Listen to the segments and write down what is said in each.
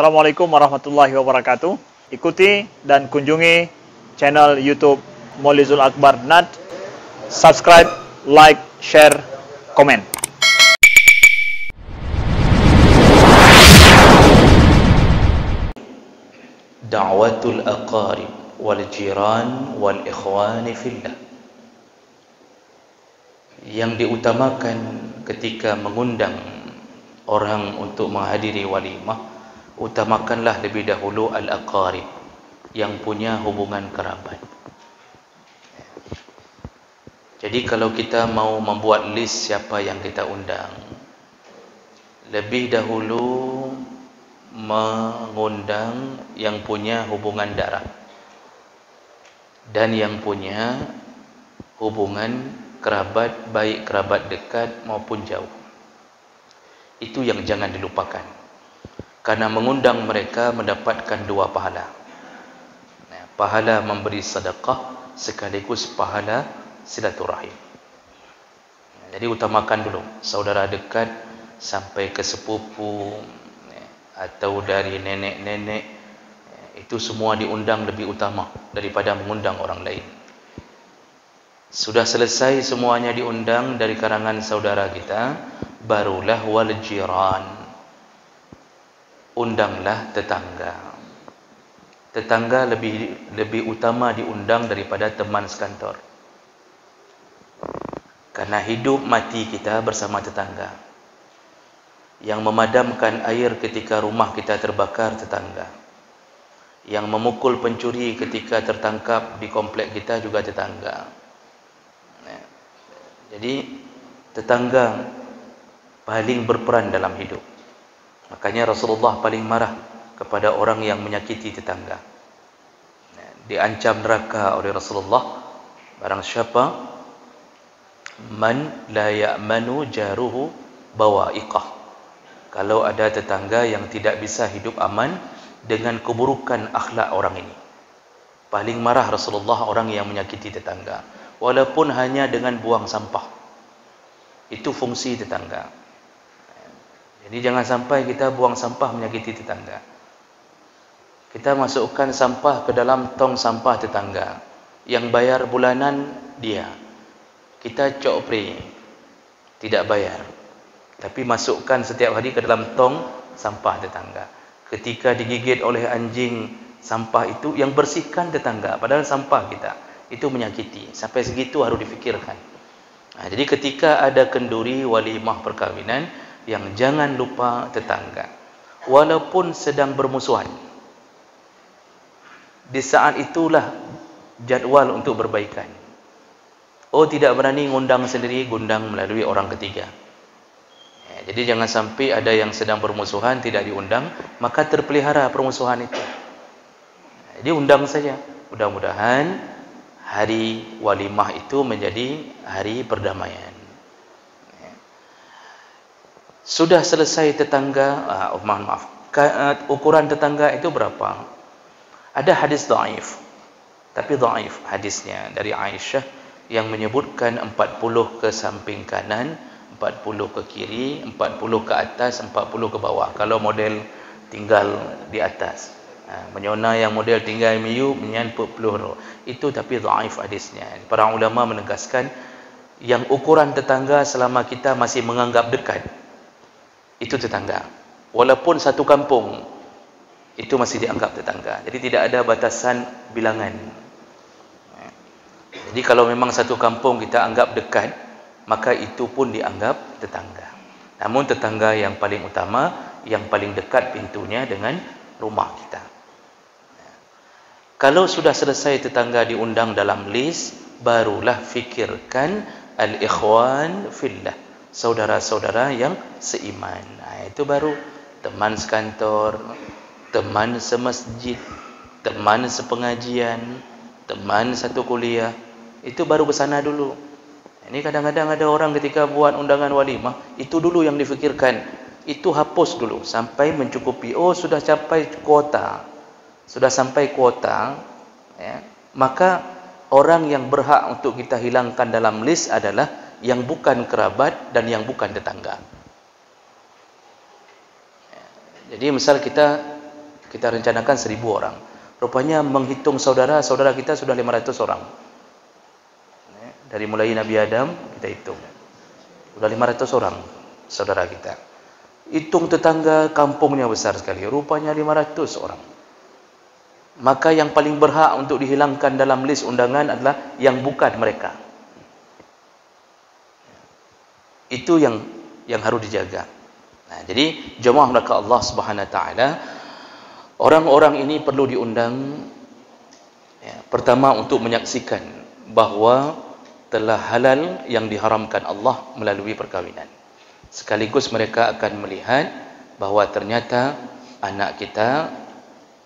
Assalamualaikum warahmatullahi wabarakatuh. Ikuti dan kunjungi channel YouTube Maulizul Akbar NAD. Subscribe, like, share, komen. Da'watul aqarib wal jiran wal ikhwani fillah. Yang diutamakan ketika mengundang orang untuk menghadiri walimah, utamakanlah lebih dahulu al-aqarib, yang punya hubungan kerabat. Jadi kalau kita mau membuat list siapa yang kita undang, lebih dahulu mengundang yang punya hubungan darah dan yang punya hubungan kerabat, baik kerabat dekat maupun jauh. Itu yang jangan dilupakan, karena mengundang mereka mendapatkan dua pahala. Pahala memberi sedekah sekaligus pahala silaturahim. Jadi utamakan dulu saudara dekat sampai ke sepupu atau dari nenek-nenek, itu semua diundang lebih utama daripada mengundang orang lain. Sudah selesai semuanya diundang dari karangan saudara kita, barulah wal jiran, undanglah tetangga. Tetangga lebih utama diundang daripada teman sekantor, karena hidup mati kita bersama tetangga. Yang memadamkan air ketika rumah kita terbakar, tetangga. Yang memukul pencuri ketika tertangkap di komplek kita juga tetangga. Jadi tetangga paling berperan dalam hidup. Makanya Rasulullah paling marah kepada orang yang menyakiti tetangga. Diancam neraka oleh Rasulullah, barang siapa man la ya'manu jaruhu bawa'iqah, kalau ada tetangga yang tidak bisa hidup aman dengan keburukan akhlak orang ini. Paling marah Rasulullah orang yang menyakiti tetangga, walaupun hanya dengan buang sampah. Itu fungsi tetangga. Jadi jangan sampai kita buang sampah menyakiti tetangga. Kita masukkan sampah ke dalam tong sampah tetangga, yang bayar bulanan dia. Kita copre, tidak bayar, tapi masukkan setiap hari ke dalam tong sampah tetangga. Ketika digigit oleh anjing, sampah itu yang bersihkan tetangga, padahal sampah kita. Itu menyakiti. Sampai segitu harus difikirkan. Jadi ketika ada kenduri walimah perkahwinan, yang jangan lupa tetangga, walaupun sedang bermusuhan. Di saat itulah jadwal untuk berbaikan. Oh, tidak berani ngundang sendiri, gundang melalui orang ketiga. Jadi jangan sampai ada yang sedang bermusuhan tidak diundang, maka terpelihara permusuhan itu. Jadi undang saja. Mudah-mudahan hari walimah itu menjadi hari perdamaian. Sudah selesai tetangga, maaf, ukuran tetangga itu berapa? Ada hadis dhaif, tapi dhaif hadisnya dari Aisyah yang menyebutkan 40 ke samping kanan, 40 ke kiri, 40 ke atas, 40 ke bawah. Kalau model tinggal di atas, menyona yang model tinggal miyu menyan 40, itu tapi dhaif hadisnya. Para ulama menegaskan yang ukuran tetangga selama kita masih menganggap dekat, itu tetangga. Walaupun satu kampung, itu masih dianggap tetangga. Jadi tidak ada batasan bilangan. Jadi kalau memang satu kampung kita anggap dekat, maka itu pun dianggap tetangga. Namun tetangga yang paling utama, yang paling dekat pintunya dengan rumah kita. Kalau sudah selesai tetangga diundang dalam list, barulah fikirkan al-ikhwan fillah, saudara-saudara yang seiman. Itu baru teman sekantor, teman semasjid, teman sepengajian, teman satu kuliah. Itu baru ke sana dulu. Ini kadang-kadang ada orang ketika buat undangan walimah, itu dulu yang difikirkan. Itu hapus dulu sampai mencukupi. Oh, sudah capai kuota. Sudah sampai kuota, ya, maka orang yang berhak untuk kita hilangkan dalam list adalah yang bukan kerabat dan yang bukan tetangga. Jadi misal kita Kita rencanakan 1000 orang. Rupanya menghitung saudara kita sudah 500 orang. Dari mulai Nabi Adam kita hitung. Sudah 500 orang saudara kita. Hitung tetangga, kampungnya besar sekali. Rupanya 500 orang. Maka yang paling berhak untuk dihilangkan dalam list undangan adalah yang bukan mereka. Itu yang harus dijaga. Nah, jadi jemaah mereka Allah Subhanahu wa taala, orang-orang ini perlu diundang ya, pertama untuk menyaksikan bahawa telah halal yang diharamkan Allah melalui perkahwinan. Sekaligus mereka akan melihat bahawa ternyata anak kita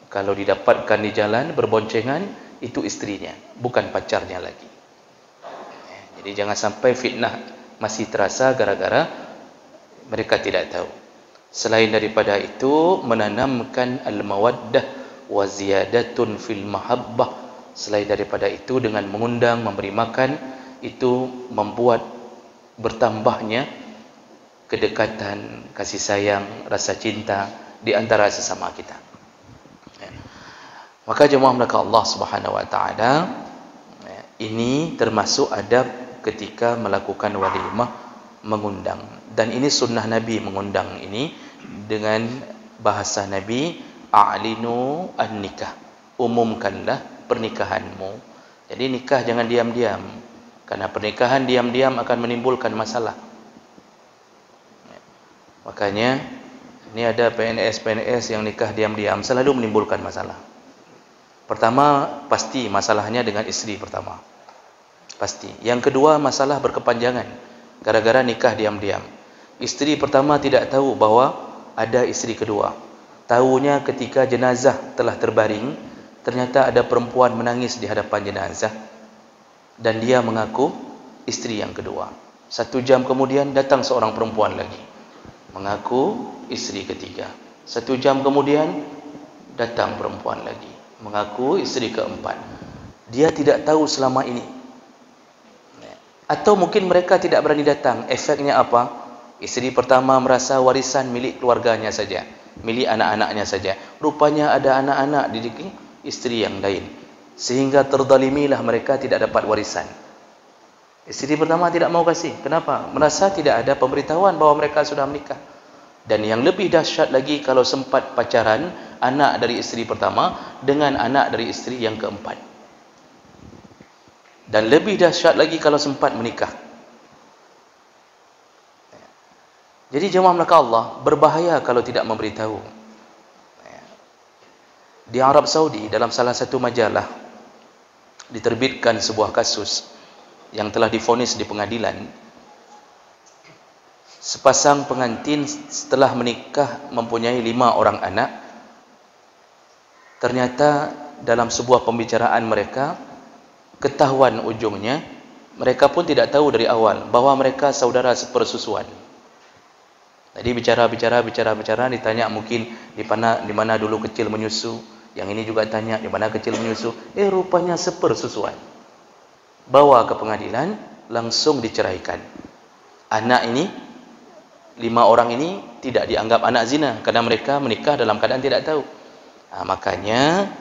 kalau didapatkan di jalan berboncengan itu istrinya, bukan pacarnya lagi. Ya, jadi jangan sampai fitnah masih terasa gara-gara mereka tidak tahu. Selain daripada itu, menanamkan al-mawaddah wa ziyadatun fil mahabbah. Selain daripada itu, dengan mengundang, memberi makan, itu membuat bertambahnya kedekatan, kasih sayang, rasa cinta di antara sesama kita. Ya. Maka jemaah mereka Allah Subhanahu wa taala, ya, ini termasuk adab ketika melakukan walimah, mengundang. Dan ini sunnah Nabi mengundang ini dengan bahasa Nabi, a'linu an-nikah, umumkanlah pernikahanmu. Jadi nikah jangan diam-diam, karena pernikahan diam-diam akan menimbulkan masalah. Makanya ini ada PNS yang nikah diam-diam selalu menimbulkan masalah. Pertama, pasti masalahnya dengan istri pertama. Pasti. Yang kedua, masalah berkepanjangan gara-gara nikah diam-diam. Istri pertama tidak tahu bahawa ada istri kedua. Tahunya ketika jenazah telah terbaring, ternyata ada perempuan menangis di hadapan jenazah dan dia mengaku istri yang kedua. 1 jam kemudian datang seorang perempuan lagi mengaku istri ketiga. 1 jam kemudian datang perempuan lagi mengaku istri keempat. Dia tidak tahu selama ini. Atau mungkin mereka tidak berani datang. Efeknya apa? Isteri pertama merasa warisan milik keluarganya saja, milik anak-anaknya saja. Rupanya ada anak-anak di isteri yang lain, sehingga terzalimilah mereka tidak dapat warisan. Isteri pertama tidak mau kasih. Kenapa? Merasa tidak ada pemberitahuan bahawa mereka sudah menikah. Dan yang lebih dahsyat lagi kalau sempat pacaran anak dari isteri pertama dengan anak dari isteri yang keempat. Dan lebih dahsyat lagi kalau sempat menikah. Jadi jemaah mereka Allah, berbahaya kalau tidak memberitahu. Di Arab Saudi, dalam salah satu majalah diterbitkan sebuah kasus yang telah divonis di pengadilan. Sepasang pengantin setelah menikah mempunyai 5 orang anak. Ternyata dalam sebuah pembicaraan mereka ketahuan ujungnya, mereka pun tidak tahu dari awal bahawa mereka saudara sepersusuan. Jadi bicara, ditanya mungkin di mana dulu kecil menyusu. Yang ini juga tanya di mana kecil menyusu. Rupanya sepersusuan. Bawa ke pengadilan, langsung diceraikan. Anak ini, 5 orang ini tidak dianggap anak zina karena mereka menikah dalam keadaan tidak tahu. Makanya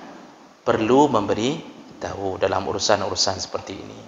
perlu memberi tahu dalam urusan-urusan seperti ini.